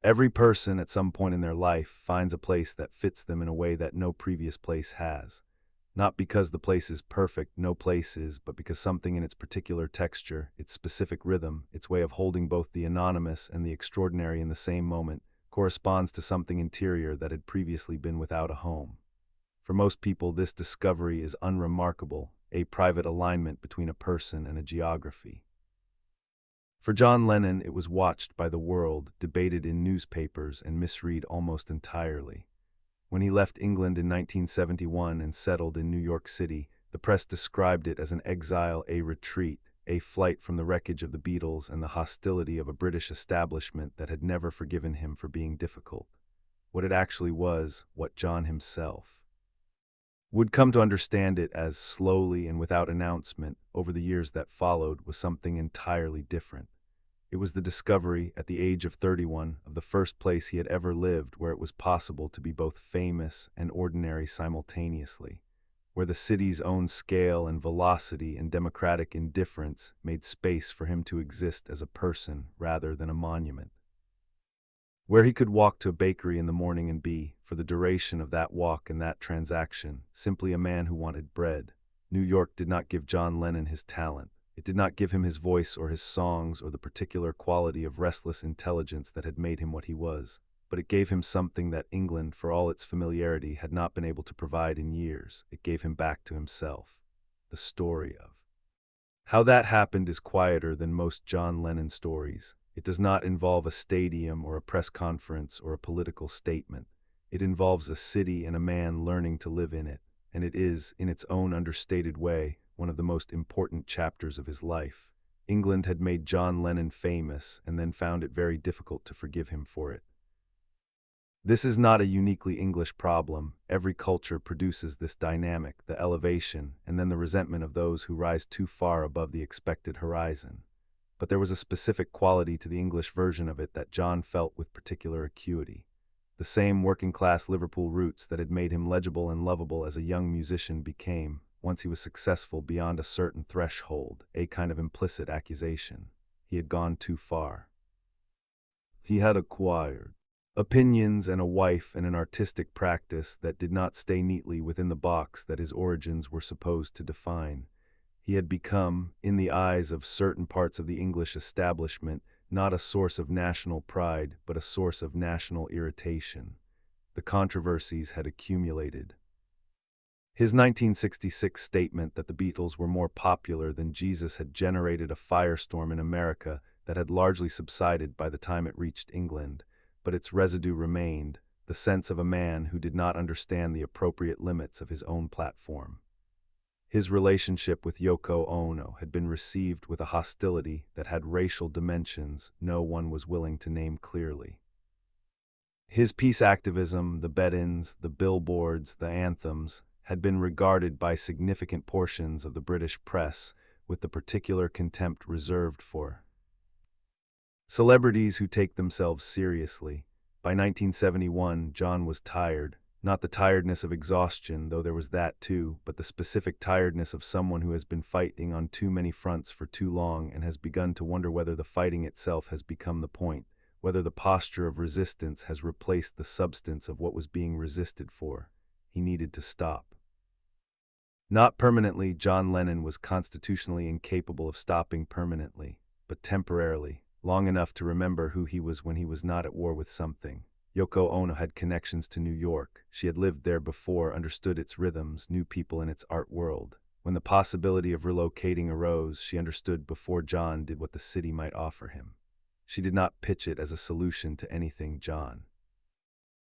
Every person at some point in their life finds a place that fits them in a way that no previous place has. Not because the place is perfect, no place is, but because something in its particular texture, its specific rhythm, its way of holding both the anonymous and the extraordinary in the same moment, corresponds to something interior that had previously been without a home. For most people, this discovery is unremarkable, a private alignment between a person and a geography. For John Lennon, it was watched by the world, debated in newspapers, and misread almost entirely. When he left England in 1971 and settled in New York City, the press described it as an exile, a retreat, a flight from the wreckage of the Beatles and the hostility of a British establishment that had never forgiven him for being difficult. What it actually was, what John himself would come to understand it as slowly and without announcement over the years that followed, was something entirely different. It was the discovery, at the age of 31, of the first place he had ever lived where it was possible to be both famous and ordinary simultaneously, where the city's own scale and velocity and democratic indifference made space for him to exist as a person rather than a monument. Where he could walk to a bakery in the morning and be, for the duration of that walk and that transaction, simply a man who wanted bread. New York did not give John Lennon his talent. It did not give him his voice or his songs or the particular quality of restless intelligence that had made him what he was, but it gave him something that England, for all its familiarity, had not been able to provide in years. It gave him back to himself. The story of how that happened is quieter than most John Lennon stories. It does not involve a stadium or a press conference or a political statement. It involves a city and a man learning to live in it, and it is, in its own understated way, one of the most important chapters of his life. England had made John Lennon famous and then found it very difficult to forgive him for it. This is not a uniquely English problem. Every culture produces this dynamic, the elevation, and then the resentment of those who rise too far above the expected horizon. But there was a specific quality to the English version of it that John felt with particular acuity. The same working-class Liverpool roots that had made him legible and lovable as a young musician became, once he was successful beyond a certain threshold, a kind of implicit accusation. He had gone too far. He had acquired opinions and a wife and an artistic practice that did not stay neatly within the box that his origins were supposed to define. He had become, in the eyes of certain parts of the English establishment, not a source of national pride, but a source of national irritation. The controversies had accumulated. His 1966 statement that the Beatles were more popular than Jesus had generated a firestorm in America that had largely subsided by the time it reached England, but its residue remained, the sense of a man who did not understand the appropriate limits of his own platform. His relationship with Yoko Ono had been received with a hostility that had racial dimensions no one was willing to name clearly. His peace activism, the bed-ins, the billboards, the anthems, had been regarded by significant portions of the British press with the particular contempt reserved for celebrities who take themselves seriously. By 1971, John was tired. Not the tiredness of exhaustion, though there was that too, but the specific tiredness of someone who has been fighting on too many fronts for too long and has begun to wonder whether the fighting itself has become the point, whether the posture of resistance has replaced the substance of what was being resisted for. He needed to stop. Not permanently. John Lennon was constitutionally incapable of stopping permanently, but temporarily, long enough to remember who he was when he was not at war with something. Yoko Ono had connections to New York. She had lived there before, understood its rhythms, knew people in its art world. When the possibility of relocating arose, she understood before John did what the city might offer him. She did not pitch it as a solution to anything. John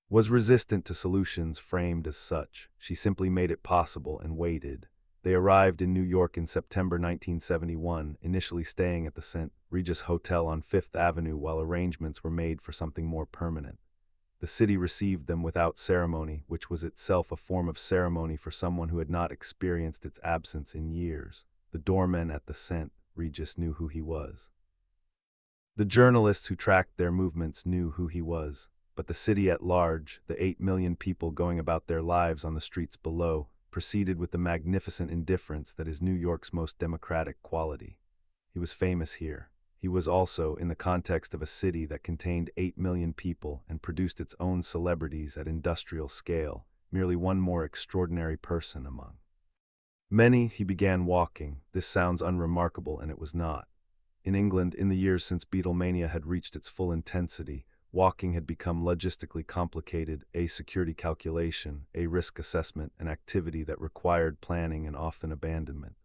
was resistant to solutions framed as such. She simply made it possible and waited. They arrived in New York in September 1971, initially staying at the St. Regis Hotel on Fifth Avenue while arrangements were made for something more permanent. The city received them without ceremony, which was itself a form of ceremony for someone who had not experienced its absence in years. The doorman at the St. Regis knew who he was. The journalists who tracked their movements knew who he was. But the city at large, the 8 million people going about their lives on the streets below, proceeded with the magnificent indifference that is New York's most democratic quality. He was famous here. He was also in the context of a city that contained 8 million people and produced its own celebrities at industrial scale, merely one more extraordinary person among many. He began walking. This sounds unremarkable, and it was not. In England, in the years since Beatlemania had reached its full intensity, walking had become logistically complicated, a security calculation, a risk assessment, an activity that required planning and often abandonment.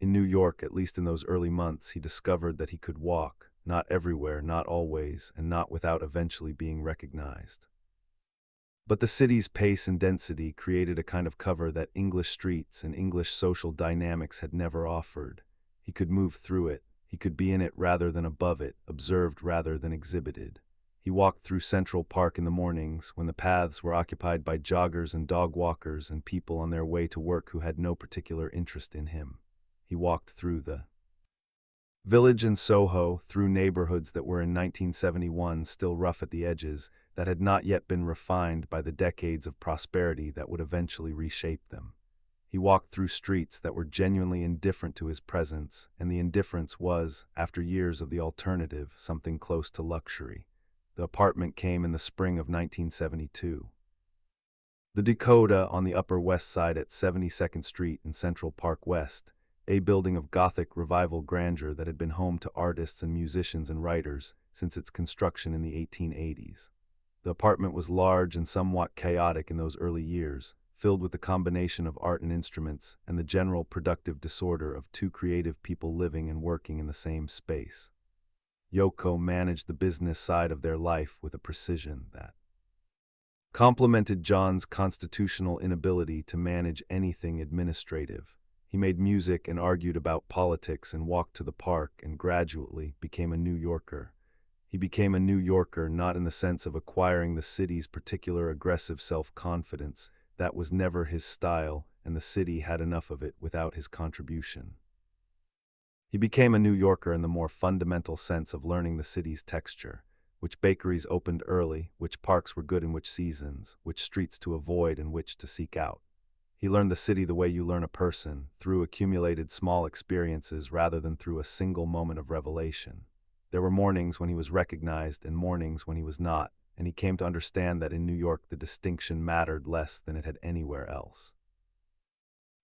In New York, at least in those early months, he discovered that he could walk, not everywhere, not always, and not without eventually being recognized. But the city's pace and density created a kind of cover that English streets and English social dynamics had never offered. He could move through it. He could be in it rather than above it, observed rather than exhibited. He walked through Central Park in the mornings, when the paths were occupied by joggers and dog walkers and people on their way to work who had no particular interest in him. He walked through the Village and Soho, through neighborhoods that were in 1971 still rough at the edges, that had not yet been refined by the decades of prosperity that would eventually reshape them. He walked through streets that were genuinely indifferent to his presence, and the indifference was, after years of the alternative, something close to luxury. The apartment came in the spring of 1972. The Dakota on the Upper West Side at 72nd Street and Central Park West, a building of Gothic revival grandeur that had been home to artists and musicians and writers since its construction in the 1880s. The apartment was large and somewhat chaotic in those early years, filled with the combination of art and instruments and the general productive disorder of two creative people living and working in the same space. Yoko managed the business side of their life with a precision that complemented John's constitutional inability to manage anything administrative. He made music and argued about politics and walked to the park and gradually became a New Yorker. He became a New Yorker not in the sense of acquiring the city's particular aggressive self-confidence. That was never his style, and the city had enough of it without his contribution. He became a New Yorker in the more fundamental sense of learning the city's texture, which bakeries opened early, which parks were good in which seasons, which streets to avoid and which to seek out. He learned the city the way you learn a person, through accumulated small experiences rather than through a single moment of revelation. There were mornings when he was recognized and mornings when he was not, and he came to understand that in New York the distinction mattered less than it had anywhere else.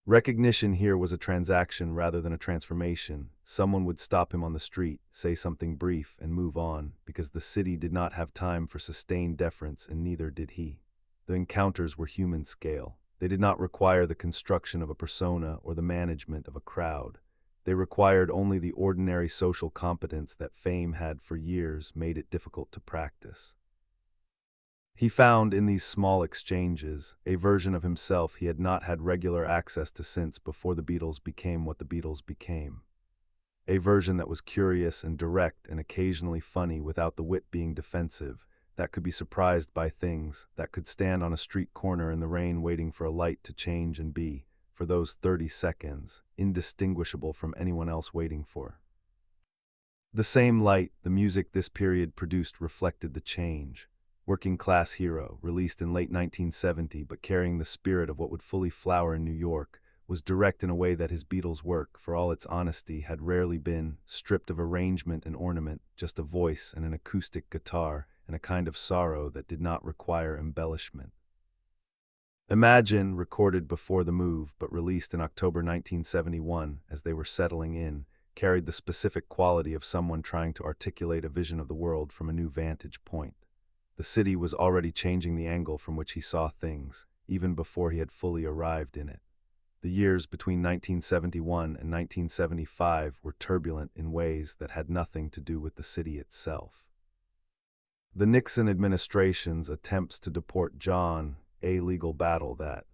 Recognition here was a transaction rather than a transformation. Someone would stop him on the street, say something brief, and move on, because the city did not have time for sustained deference, and neither did he. The encounters were human scale. They did not require the construction of a persona or the management of a crowd. They required only the ordinary social competence that fame had for years made it difficult to practice. He found in these small exchanges a version of himself he had not had regular access to since before the Beatles became what the Beatles became. A version that was curious and direct and occasionally funny without the wit being defensive, that could be surprised by things, that could stand on a street corner in the rain waiting for a light to change and be, for those 30 seconds, indistinguishable from anyone else waiting for. The same light, the music this period produced reflected the change. Working Class Hero, released in late 1970 but carrying the spirit of what would fully flower in New York, was direct in a way that his Beatles work, for all its honesty, had rarely been, stripped of arrangement and ornament, just a voice and an acoustic guitar, and a kind of sorrow that did not require embellishment. Imagine, recorded before the move but released in October 1971 as they were settling in, carried the specific quality of someone trying to articulate a vision of the world from a new vantage point. The city was already changing the angle from which he saw things, even before he had fully arrived in it. The years between 1971 and 1975 were turbulent in ways that had nothing to do with the city itself. The Nixon administration's attempts to deport John, a legal battle that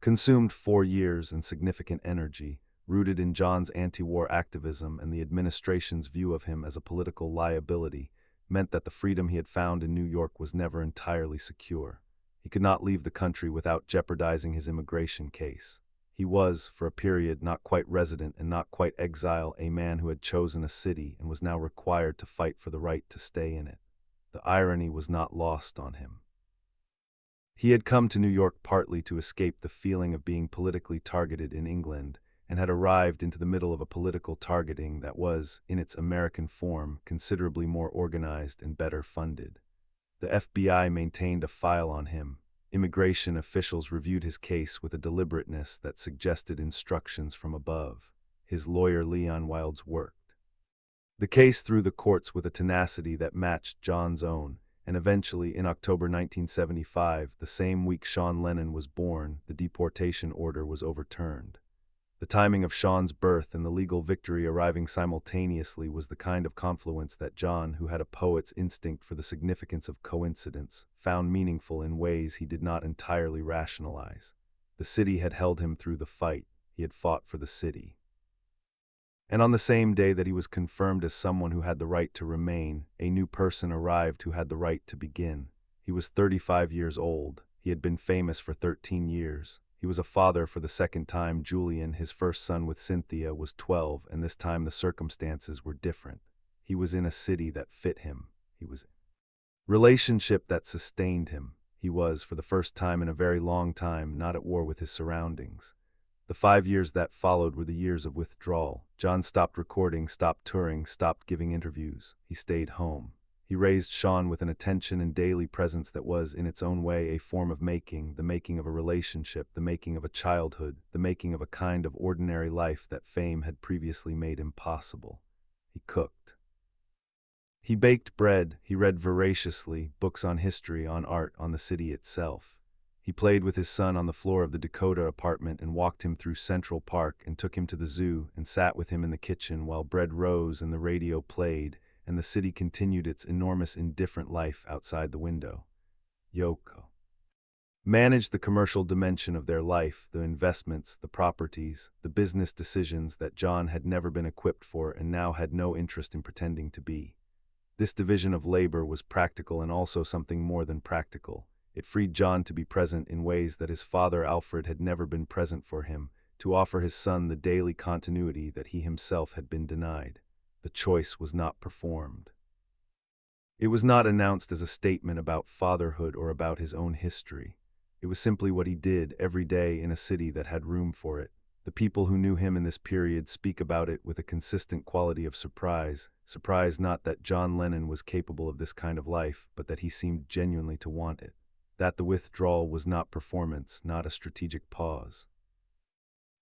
consumed 4 years and significant energy, rooted in John's anti-war activism and the administration's view of him as a political liability, meant that the freedom he had found in New York was never entirely secure. He could not leave the country without jeopardizing his immigration case. He was, for a period, not quite resident and not quite exile, a man who had chosen a city and was now required to fight for the right to stay in it. The irony was not lost on him. He had come to New York partly to escape the feeling of being politically targeted in England, and had arrived into the middle of a political targeting that was, in its American form, considerably more organized and better funded. The FBI maintained a file on him. Immigration officials reviewed his case with a deliberateness that suggested instructions from above. His lawyer Leon Wildes worked the case through the courts with a tenacity that matched John's own, and eventually, in October 1975, the same week John Lennon was born, the deportation order was overturned. The timing of Sean's birth and the legal victory arriving simultaneously was the kind of confluence that John, who had a poet's instinct for the significance of coincidence, found meaningful in ways he did not entirely rationalize. The city had held him through the fight. He had fought for the city. And on the same day that he was confirmed as someone who had the right to remain, a new person arrived who had the right to begin. He was 35 years old. He had been famous for 13 years. He was a father for the second time. Julian, his first son with Cynthia, was 12, and this time the circumstances were different. He was in a city that fit him. He was in a relationship that sustained him. He was, for the first time in a very long time, not at war with his surroundings. The 5 years that followed were the years of withdrawal. John stopped recording, stopped touring, stopped giving interviews. He stayed home. He raised Sean with an attention and daily presence that was, in its own way, a form of making, the making of a relationship, the making of a childhood, the making of a kind of ordinary life that fame had previously made impossible. He cooked. He baked bread. He read voraciously, books on history, on art, on the city itself. He played with his son on the floor of the Dakota apartment and walked him through Central Park and took him to the zoo and sat with him in the kitchen while bread rose and the radio played, and the city continued its enormous indifferent life outside the window. Yoko managed the commercial dimension of their life, the investments, the properties, the business decisions that John had never been equipped for and now had no interest in pretending to be. This division of labor was practical and also something more than practical. It freed John to be present in ways that his father Alfred had never been present for him, to offer his son the daily continuity that he himself had been denied. The choice was not performed. It was not announced as a statement about fatherhood or about his own history. It was simply what he did every day in a city that had room for it. The people who knew him in this period speak about it with a consistent quality of surprise. Surprise not that John Lennon was capable of this kind of life, but that he seemed genuinely to want it. That the withdrawal was not performance, not a strategic pause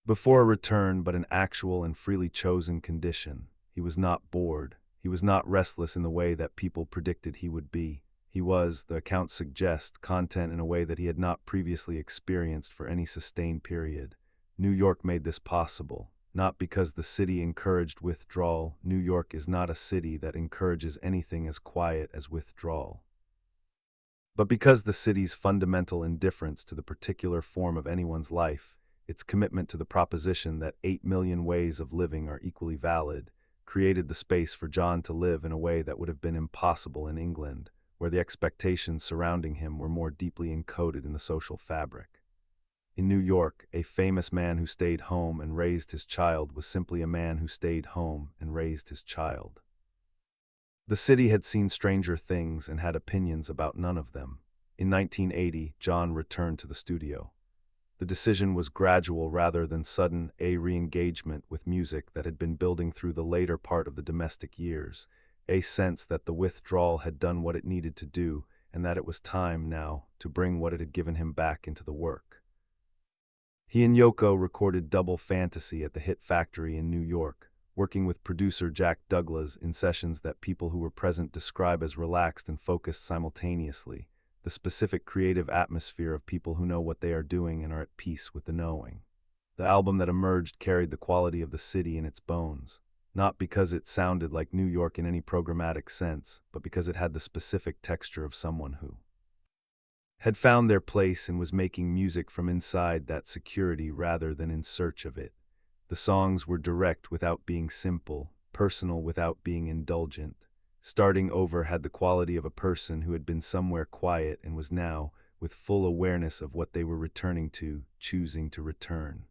before a return, but an actual and freely chosen condition. He was not bored. He was not restless in the way that people predicted he would be. He was, the accounts suggest, content in a way that he had not previously experienced for any sustained period. New York made this possible, not because the city encouraged withdrawal. New York is not a city that encourages anything as quiet as withdrawal, but because the city's fundamental indifference to the particular form of anyone's life, its commitment to the proposition that 8 million ways of living are equally valid, created the space for John to live in a way that would have been impossible in England, where the expectations surrounding him were more deeply encoded in the social fabric. In New York, a famous man who stayed home and raised his child was simply a man who stayed home and raised his child. The city had seen stranger things and had opinions about none of them. In 1980, John returned to the studio. The decision was gradual rather than sudden, a re-engagement with music that had been building through the later part of the domestic years, a sense that the withdrawal had done what it needed to do and that it was time now to bring what it had given him back into the work. He and Yoko recorded Double Fantasy at the Hit Factory in New York, working with producer Jack Douglas in sessions that people who were present describe as relaxed and focused simultaneously, the specific creative atmosphere of people who know what they are doing and are at peace with the knowing. The album that emerged carried the quality of the city in its bones, not because it sounded like New York in any programmatic sense, but because it had the specific texture of someone who had found their place and was making music from inside that security rather than in search of it. The songs were direct without being simple, personal without being indulgent. Starting Over had the quality of a person who had been somewhere quiet and was now, with full awareness of what they were returning to, choosing to return.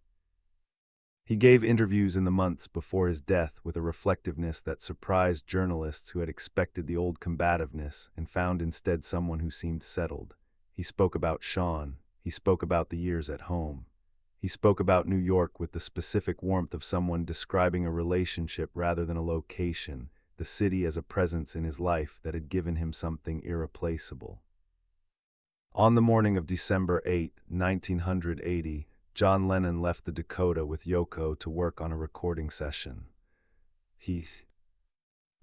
He gave interviews in the months before his death with a reflectiveness that surprised journalists who had expected the old combativeness and found instead someone who seemed settled. He spoke about Sean. He spoke about the years at home. He spoke about New York with the specific warmth of someone describing a relationship rather than a location, the city as a presence in his life that had given him something irreplaceable. On the morning of December 8, 1980, John Lennon left the Dakota with Yoko to work on a recording session. He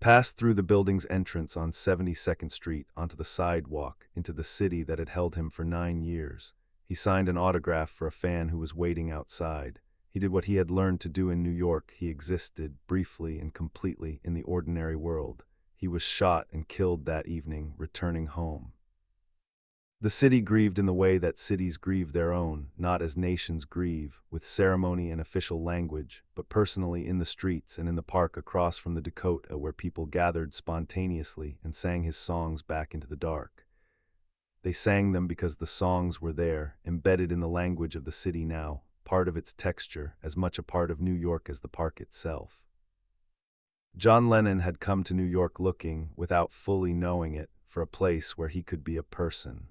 passed through the building's entrance on 72nd Street onto the sidewalk into the city that had held him for 9 years. He signed an autograph for a fan who was waiting outside. He did what he had learned to do in New York. He existed, briefly and completely, in the ordinary world. He was shot and killed that evening, returning home. The city grieved in the way that cities grieve their own, not as nations grieve, with ceremony and official language, but personally in the streets and in the park across from the Dakota, where people gathered spontaneously and sang his songs back into the dark. They sang them because the songs were there, embedded in the language of the city now, part of its texture, as much a part of New York as the park itself. John Lennon had come to New York looking, without fully knowing it, for a place where he could be a person.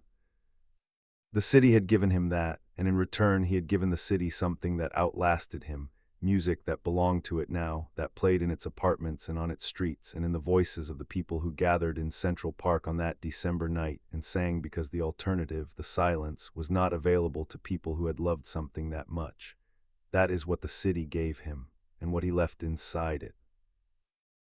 The city had given him that, and in return he had given the city something that outlasted him, music that belonged to it now, that played in its apartments and on its streets and in the voices of the people who gathered in Central Park on that December night and sang because the alternative, the silence, was not available to people who had loved something that much. That is what the city gave him, and what he left inside it.